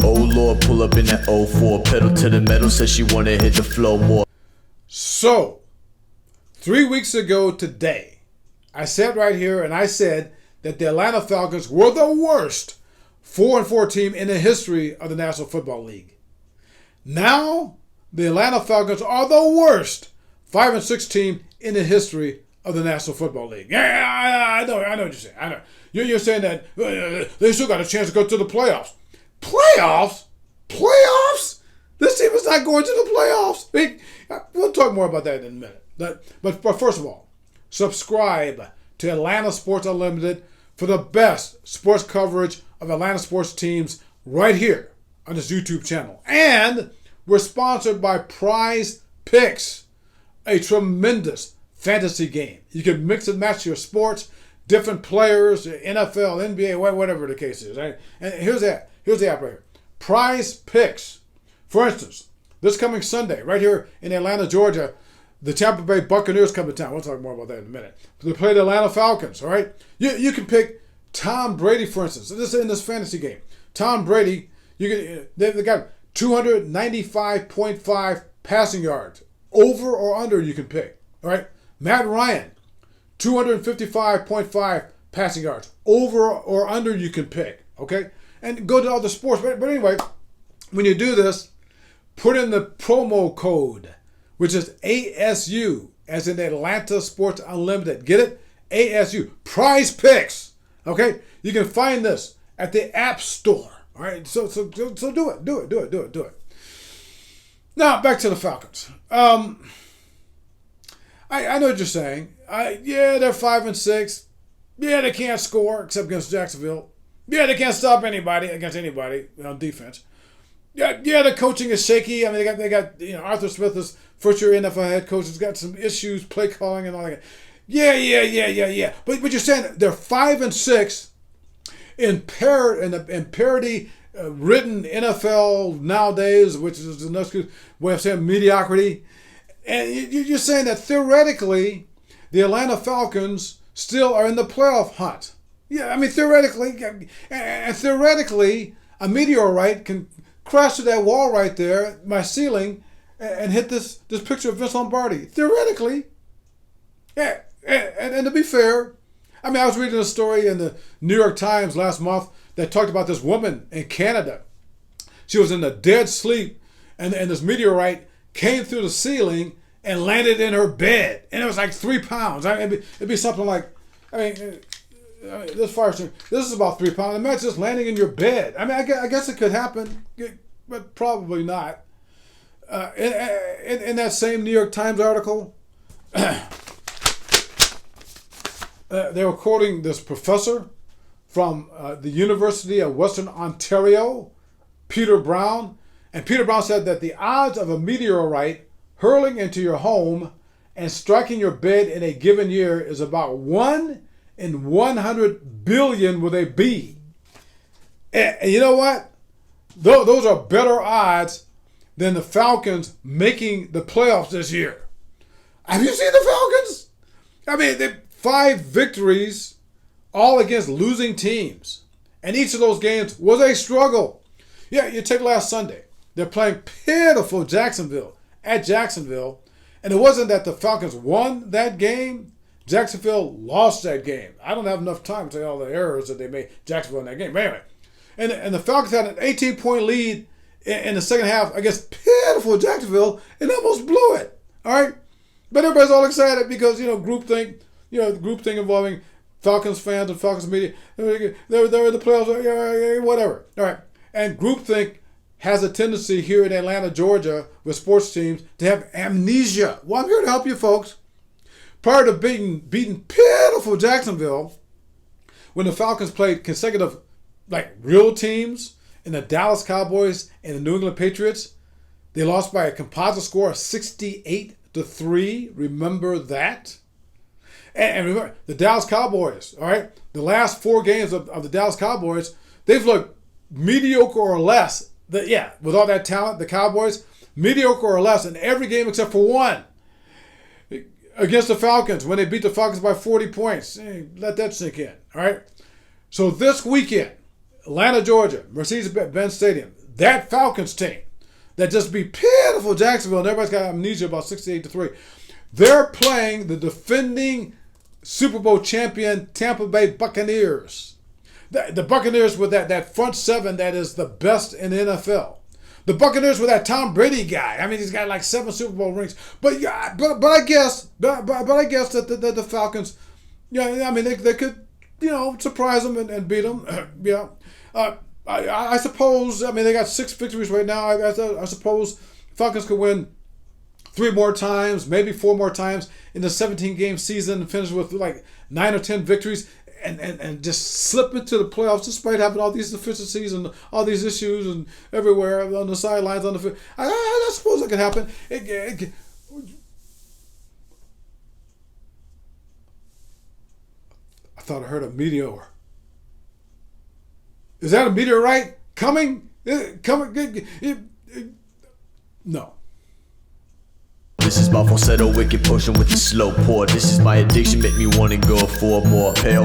Oh Lord, pull up in that '04, pedal to the metal, says she wanna hit the flow more. So, 3 weeks ago today, I sat right here and I said that the Atlanta Falcons were the worst 4-4 team in the history of the National Football League. Now, the Atlanta Falcons are the worst 5-6 team in the history of the National Football League. Yeah, I know what you're saying. I know. You're saying that they still got a chance to go to the playoffs. Playoffs? Playoffs? This team is not going to the playoffs. We'll talk more about that in a minute. But first of all, subscribe to Atlanta Sports Unlimited for the best sports coverage of Atlanta sports teams right here on this YouTube channel. And we're sponsored by Prize Picks, a tremendous fantasy game. You can mix and match your sports, different players, NFL, NBA, whatever the case is. Right? And here's the app right here. Prize Picks. For instance, this coming Sunday, right here in Atlanta, Georgia, the Tampa Bay Buccaneers come to town. We'll talk more about that in a minute. They play the Atlanta Falcons, all right? You can pick Tom Brady, for instance. This is in this fantasy game. Tom Brady, they got 295.5 passing yards. Over or under you can pick, all right? Matt Ryan, 255.5 passing yards. Over or under you can pick, okay? And go to other sports. But anyway, when you do this, put in the promo code, which is ASU, as in Atlanta Sports Unlimited. Get it? ASU. Prize Picks. Okay? You can find this at the App Store. All right? So do it. Now, back to the Falcons. I know what you're saying. Yeah, they're 5-6. Yeah, they can't score except against Jacksonville. Yeah, they can't stop anybody against anybody on defense. Yeah, the coaching is shaky. I mean, they got Arthur Smith is first-year NFL head coach. Has got some issues, play calling and all that. Yeah. But you're saying they're 5-6 in parity written NFL nowadays, which is another way of saying mediocrity. And you're saying that theoretically, the Atlanta Falcons still are in the playoff hunt. Yeah, I mean theoretically, a meteorite can crash to that wall right there, my ceiling, and hit this picture of Vince Lombardi. Theoretically. Yeah, and to be fair, I mean, I was reading a story in the New York Times last month that talked about this woman in Canada. She was in a dead sleep, and this meteorite came through the ceiling and landed in her bed. And it was like 3 pounds. It'd be something like, this is about 3 pounds. Imagine just landing in your bed. I mean, I guess it could happen, but probably not. In that same New York Times article, they were quoting this professor from the University of Western Ontario, Peter Brown. And Peter Brown said that the odds of a meteorite hurling into your home and striking your bed in a given year is about 1 in 100 billion with a B. And you know what? Those are better odds than the Falcons making the playoffs this year. Have you seen the Falcons? I mean, they 5 victories, all against losing teams. And each of those games was a struggle. Yeah, you take last Sunday. They're playing pitiful Jacksonville at Jacksonville. And it wasn't that the Falcons won that game. Jacksonville lost that game. I don't have enough time to tell you all the errors that they made Jacksonville in that game. But anyway, and the Falcons had an 18-point lead in the second half against pitiful Jacksonville and almost blew it. All right? But everybody's all excited because, groupthink, groupthink involving Falcons fans and Falcons media. They're in the playoffs, whatever. All right. And groupthink has a tendency here in Atlanta, Georgia, with sports teams to have amnesia. Well, I'm here to help you folks. Prior to beating pitiful Jacksonville, when the Falcons played consecutive, real teams in the Dallas Cowboys and the New England Patriots, they lost by a composite score of 68-3. Remember that? And remember, the Dallas Cowboys, all right? The last 4 games of the Dallas Cowboys, they've looked mediocre or less. With all that talent, the Cowboys, mediocre or less in every game except for one. Against the Falcons, when they beat the Falcons by 40 points. Let that sink in, all right? So this weekend, Atlanta, Georgia, Mercedes-Benz Stadium, that Falcons team that just beat pitiful Jacksonville, and everybody's got amnesia about 68-3. They're playing the defending Super Bowl champion Tampa Bay Buccaneers. The Buccaneers with that front seven that is the best in the NFL. The Buccaneers with that Tom Brady guy. I mean, he's got like 7 Super Bowl rings. But I guess that the Falcons, yeah, I mean they could, surprise them and beat them. Yeah. I suppose. I mean, they got 6 victories right now. I suppose Falcons could win 3 more times, maybe 4 more times in the 17-game season, and finish with like 9 or 10 victories, and just slip into the playoffs despite having all these deficiencies and all these issues and everywhere on the sidelines, on the field. I suppose it could happen. I thought I heard a meteor. Is that a meteorite coming? No. This is my falsetto, wicked potion with the slow pour. This is my addiction, make me wanna go for more. Pale